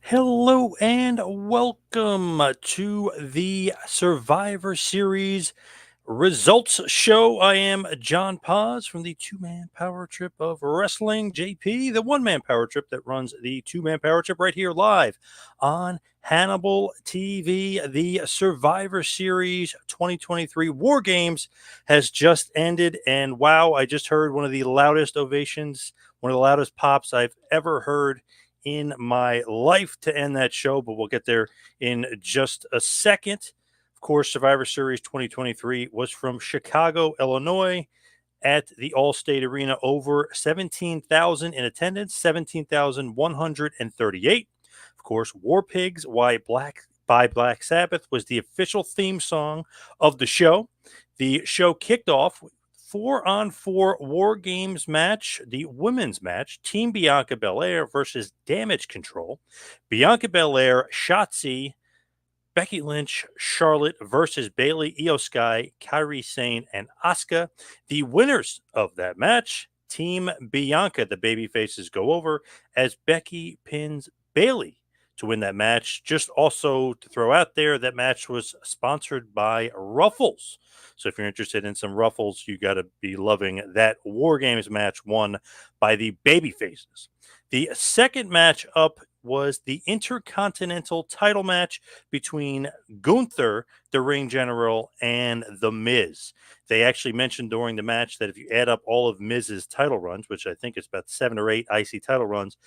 Hello and welcome to the Survivor Series results show. I am John Paz from the two-man power trip of wrestling, JP, the one-man power trip that runs the two-man power trip right here live on Hannibal TV. The Survivor Series 2023 War Games has just ended, and wow, I just heard one of the loudest ovations, one of the loudest pops I've ever heard in my life to end that show, but we'll get there in just a second. Of course, Survivor Series 2023 was from Chicago, Illinois at the Allstate Arena. Over 17,000 in attendance, 17,138. Of course, War Pigs by Black Sabbath was the official theme song of the show. The show kicked off 4-on-4 War Games match, the women's match, Team Bianca Belair versus Damage Control. Bianca Belair, Shotzi, Becky Lynch, Charlotte versus Bailey, Io Sky, Kairi Sane, and Asuka. The winners of that match, Team Bianca. The baby faces go over as Becky pins Bailey to win that match. Just also to throw out there, that match was sponsored by Ruffles. So if you're interested in some Ruffles, you got to be loving that War Games match won by the baby faces. The second match up was the Intercontinental title match between Gunther, the ring general, and The Miz. They actually mentioned during the match that if you add up all of Miz's title runs, which I think is about 7 or 8 IC title runs,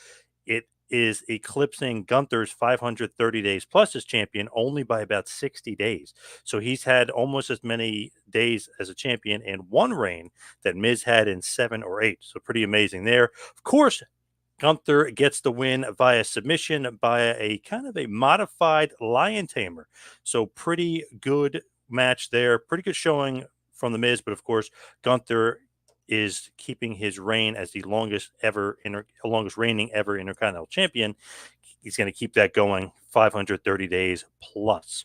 it is eclipsing Gunther's 530 days plus as champion only by about 60 days. So he's had almost as many days as a champion in one reign that Miz had in 7 or 8. So pretty amazing there. Of course, Gunther gets the win via submission by a kind of a modified lion tamer. So pretty good match there. Pretty good showing from the Miz, but of course, Gunther is keeping his reign as the longest reigning ever Intercontinental Champion. He's going to keep that going 530 days plus.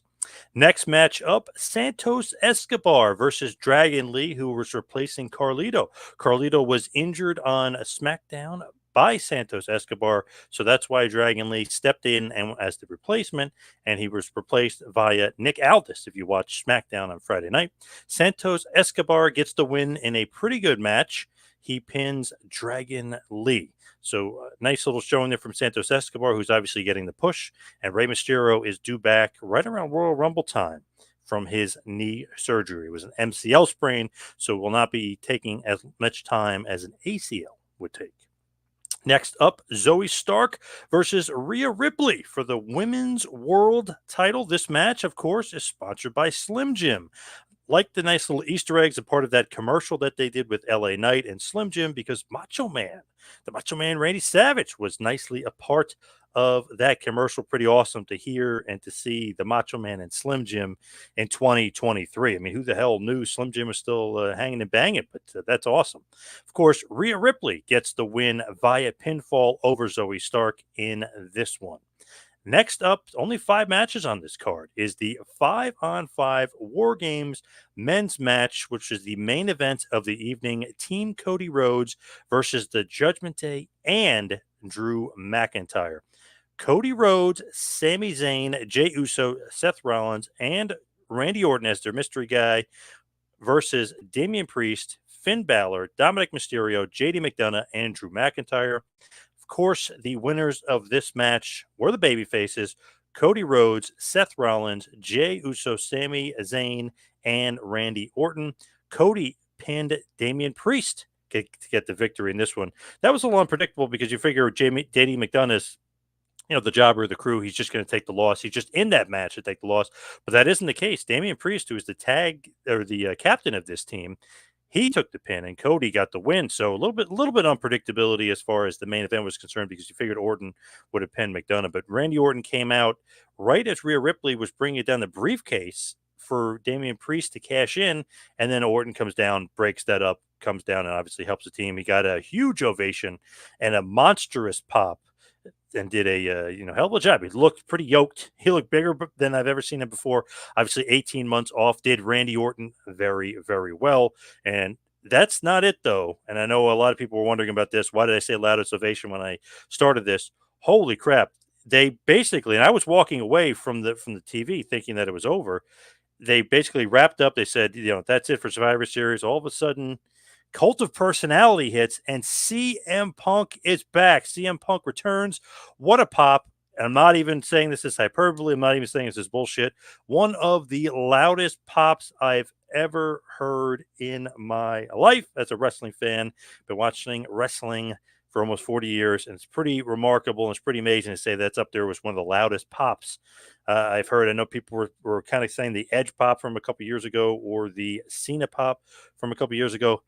Next match up, Santos Escobar versus Dragon Lee, who was replacing Carlito. Carlito was injured on a SmackDown by Santos Escobar, so that's why Dragon Lee stepped in and as the replacement, and he was replaced via Nick Aldis. If you watch SmackDown on Friday night, Santos Escobar gets the win in a pretty good match. He pins Dragon Lee. So nice little showing there from Santos Escobar, who's obviously getting the push. And Rey Mysterio is due back right around Royal Rumble time from his knee surgery. It was an MCL sprain, so it will not be taking as much time as an ACL would take. Next up, Zoe Stark versus Rhea Ripley for the Women's World title. This match, of course, is sponsored by Slim Jim. Like the nice little Easter eggs, a part of that commercial that they did with LA Knight and Slim Jim, because the Macho Man Randy Savage was nicely a part of that commercial. Pretty awesome to hear and to see the Macho Man and Slim Jim in 2023. I mean, who the hell knew Slim Jim was still hanging and banging? But that's awesome. Of course, Rhea Ripley gets the win via pinfall over Zoe Stark in this one. Next up, only 5 matches on this card, is the 5-on-5 War Games men's match, which is the main event of the evening. Team Cody Rhodes versus the Judgment Day and Drew McIntyre. Cody Rhodes, Sami Zayn, Jey Uso, Seth Rollins, and Randy Orton as their mystery guy versus Damian Priest, Finn Balor, Dominic Mysterio, JD McDonough, and Drew McIntyre. Of course, the winners of this match were the babyfaces, Cody Rhodes, Seth Rollins, Jey Uso, Sami Zayn, and Randy Orton. Cody pinned Damian Priest to get the victory in this one. That was a little unpredictable because you figure JD McDonough is the jobber of the crew. He's just going to take the loss. He's just in that match to take the loss. But that isn't the case. Damian Priest, who is the captain of this team, he took the pin and Cody got the win. So a little bit unpredictability as far as the main event was concerned, because you figured Orton would have pinned McDonough. But Randy Orton came out right as Rhea Ripley was bringing it down the briefcase for Damian Priest to cash in. And then Orton comes down, breaks that up, comes down, and obviously helps the team. He got a huge ovation and a monstrous pop and did a hell of a job. He looked pretty yoked. He looked bigger than I've ever seen him before. Obviously, 18 months off did Randy Orton very, very well. And that's not it, though. And I know a lot of people were wondering about this. Why did I say loudest ovation when I started this? Holy crap. they basically, and I was walking away from the TV thinking that it was over. They basically wrapped up. They said, that's it for Survivor Series. All of a sudden, Cult of Personality hits, and CM Punk is back. CM Punk returns. What a pop. And I'm not even saying this is hyperbole. I'm not even saying this is bullshit. One of the loudest pops I've ever heard in my life as a wrestling fan. Been watching wrestling for almost 40 years, and it's pretty remarkable and it's pretty amazing to say that's up there with one of the loudest pops I've heard. I know people were kind of saying the Edge pop from a couple years ago or the Cena pop from a couple years ago.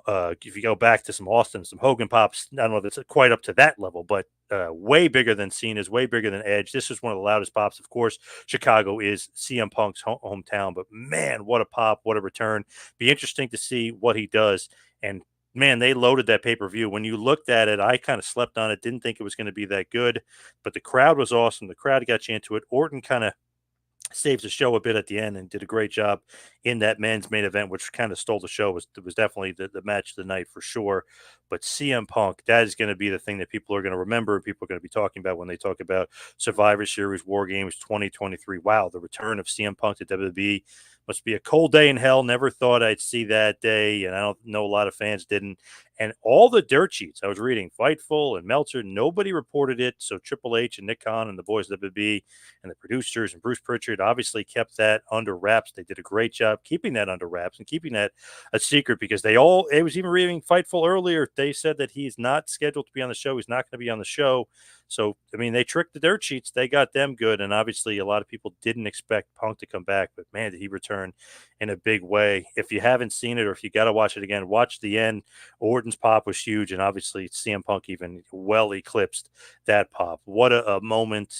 If you go back to some Austin, some Hogan pops, I don't know if it's quite up to that level, but way bigger than Cena's, way bigger than Edge. This is one of the loudest pops. Of course, Chicago is CM Punk's hometown, but man, what a pop, what a return. Be interesting to see what he does. And man, they loaded that pay-per-view. When you looked at it, I kind of slept on it, didn't think it was going to be that good, but the crowd was awesome. The crowd got you into it. Orton kind of saves the show a bit at the end and did a great job in that men's main event, which kind of stole the show. Was definitely the match of the night for sure. But CM Punk, that is going to be the thing that people are going to remember. People are going to be talking about when they talk about Survivor Series War Games 2023. Wow, the return of CM Punk to WWE must be a cold day in hell. Never thought I'd see that day, and I don't know a lot of fans didn't. And all the dirt sheets I was reading, Fightful and Meltzer, nobody reported it. So Triple H and Nick Khan and the boys of WWE and the producers and Bruce Pritchard obviously kept that under wraps. They did a great job keeping that under wraps and keeping that a secret because it was even reading Fightful earlier. They said that he's not scheduled to be on the show. He's not going to be on the show. So, I mean, they tricked the dirt sheets. They got them good. And obviously, a lot of people didn't expect Punk to come back. But, man, did he return in a big way. If you haven't seen it or if you got to watch it again, watch the end. Orton's pop was huge. And obviously, CM Punk even well eclipsed that pop. What a moment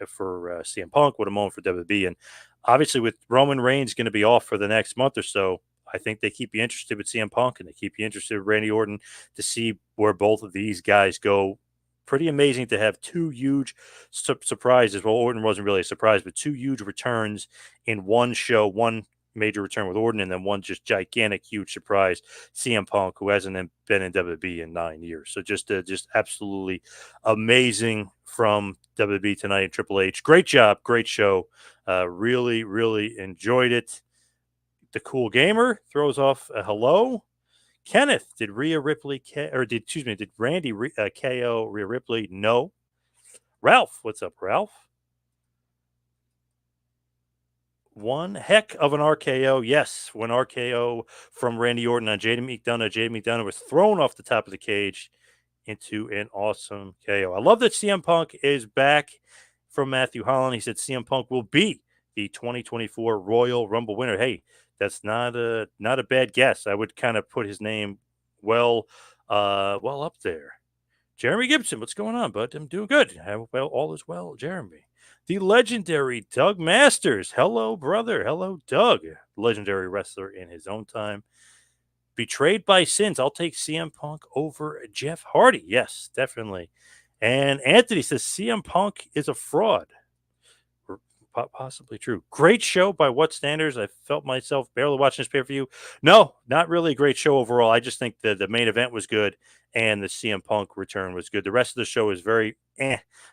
for CM Punk. What a moment for WWE. And obviously, with Roman Reigns going to be off for the next month or so, I think they keep you interested with CM Punk and they keep you interested with Randy Orton to see where both of these guys go. Pretty amazing to have two huge surprises. Well, Orton wasn't really a surprise, but two huge returns in one show, one major return with Orton, and then one just gigantic, huge surprise, CM Punk, who hasn't been in WWE in 9 years. So just absolutely amazing from WWE tonight and Triple H. Great job, great show. Really, really enjoyed it. The Cool Gamer throws off a hello. Kenneth, did Randy KO Rhea Ripley? No. Ralph, what's up, Ralph? One heck of an RKO. Yes, one RKO from Randy Orton on Jaden McDonough. Jaden McDonough was thrown off the top of the cage into an awesome KO. I love that CM Punk is back from Matthew Holland. He said CM Punk will be the 2024 Royal Rumble winner. Hey, that's not a bad guess. I would kind of put his name well up there. Jeremy Gibson, what's going on, bud? I'm doing good. Well, all is well, Jeremy. The legendary Doug Masters. Hello, brother. Hello, Doug. Legendary wrestler in his own time. Betrayed by Sins. I'll take CM Punk over Jeff Hardy. Yes, definitely. And Anthony says CM Punk is a fraud. Possibly true. Great show by what standards? I felt myself barely watching this pay-per-view. No, not really a great show overall. I just think the main event was good and the CM Punk return was good. The rest of the show is very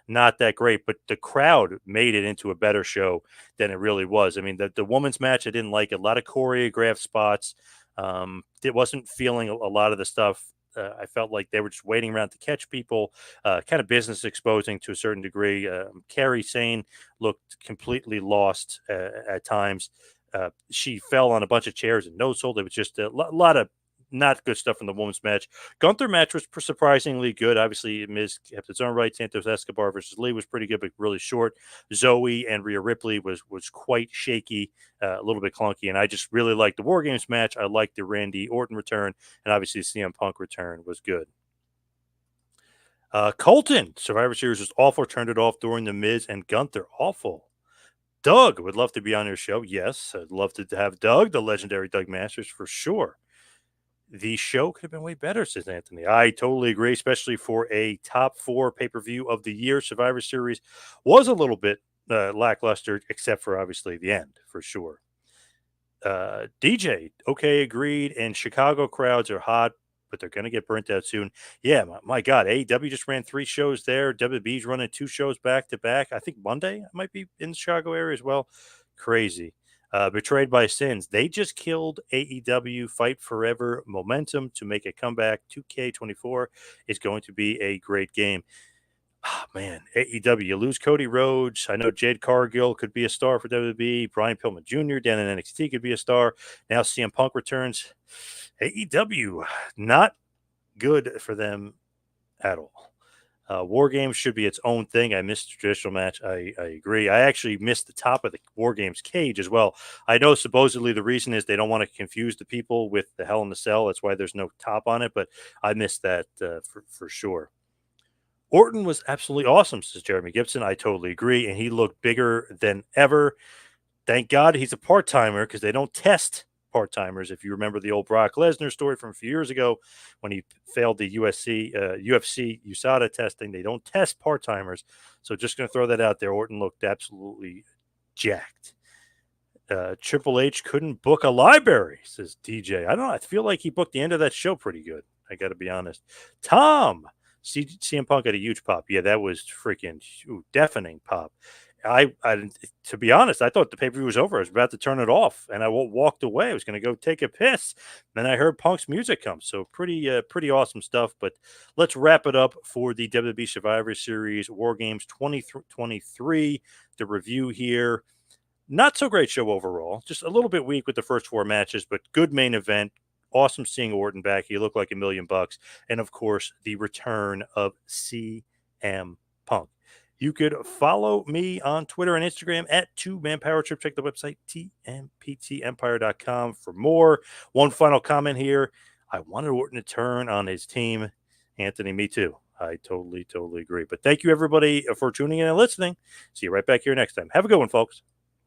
not that great, but the crowd made it into a better show than it really was. I mean, the women's match, I didn't like it. A lot of choreographed spots. It wasn't feeling a lot of the stuff. I felt like they were just waiting around to catch people, kind of business exposing to a certain degree. Carrie Sane looked completely lost at times. She fell on a bunch of chairs and no sold. It was just a lot of not good stuff in the women's match. Gunther match was surprisingly good. Obviously, Miz kept its own right. Santos Escobar versus Lee was pretty good, but really short. Zoe and Rhea Ripley was quite shaky, a little bit clunky, and I just really liked the War Games match. I liked the Randy Orton return, and obviously the CM Punk return was good. Colton, Survivor Series was awful. Turned it off during the Miz and Gunther. Awful. Doug would love to be on your show. Yes, I'd love to have Doug, the legendary Doug Masters, for sure. The show could have been way better, says Anthony. I totally agree, especially for a top 4 pay-per-view of the year. Survivor Series was a little bit lackluster, except for obviously the end, for sure. DJ, okay, agreed. And Chicago crowds are hot. but they're going to get burnt out soon. Yeah, my God, AEW just ran 3 shows there. WWE's running 2 shows back to back. I think Monday might be in the Chicago area as well. Crazy. Betrayed by Sins. They just killed AEW Fight Forever momentum to make a comeback. 2K24 is going to be a great game. Oh, man, AEW, you lose Cody Rhodes. I know Jade Cargill could be a star for WWE. Brian Pillman Jr. down in NXT could be a star. Now CM Punk returns. AEW, not good for them at all. War Games should be its own thing. I missed the traditional match. I agree. I actually missed the top of the War Games cage as well. I know supposedly the reason is they don't want to confuse the people with the Hell in the Cell. That's why there's no top on it, but I missed that for sure. Orton was absolutely awesome, says Jeremy Gibson. I totally agree. And he looked bigger than ever. Thank God he's a part-timer because they don't test part-timers. If you remember the old Brock Lesnar story from a few years ago when he failed the UFC USADA testing, they don't test part-timers. So just going to throw that out there. Orton looked absolutely jacked. Triple H couldn't book a library, says DJ. I don't know. I feel like he booked the end of that show pretty good. I got to be honest. Tom, CM Punk had a huge pop. Yeah, that was freaking deafening pop. I to be honest, I thought the pay-per-view was over. I was about to turn it off, and I walked away. I was going to go take a piss. Then I heard Punk's music come. So pretty awesome stuff. But let's wrap it up for the WWE Survivor Series War Games 2023. The review here. Not so great show overall. Just a little bit weak with the first 4 matches, but good main event. Awesome seeing Orton back. He looked like $1 million. And of course, the return of CM Punk. You could follow me on Twitter and Instagram at 2manpowertrip. Check the website, tmptempire.com for more. One final comment here. I wanted Orton to turn on his team. Anthony, me too. I totally agree. But thank you, everybody, for tuning in and listening. See you right back here next time. Have a good one, folks.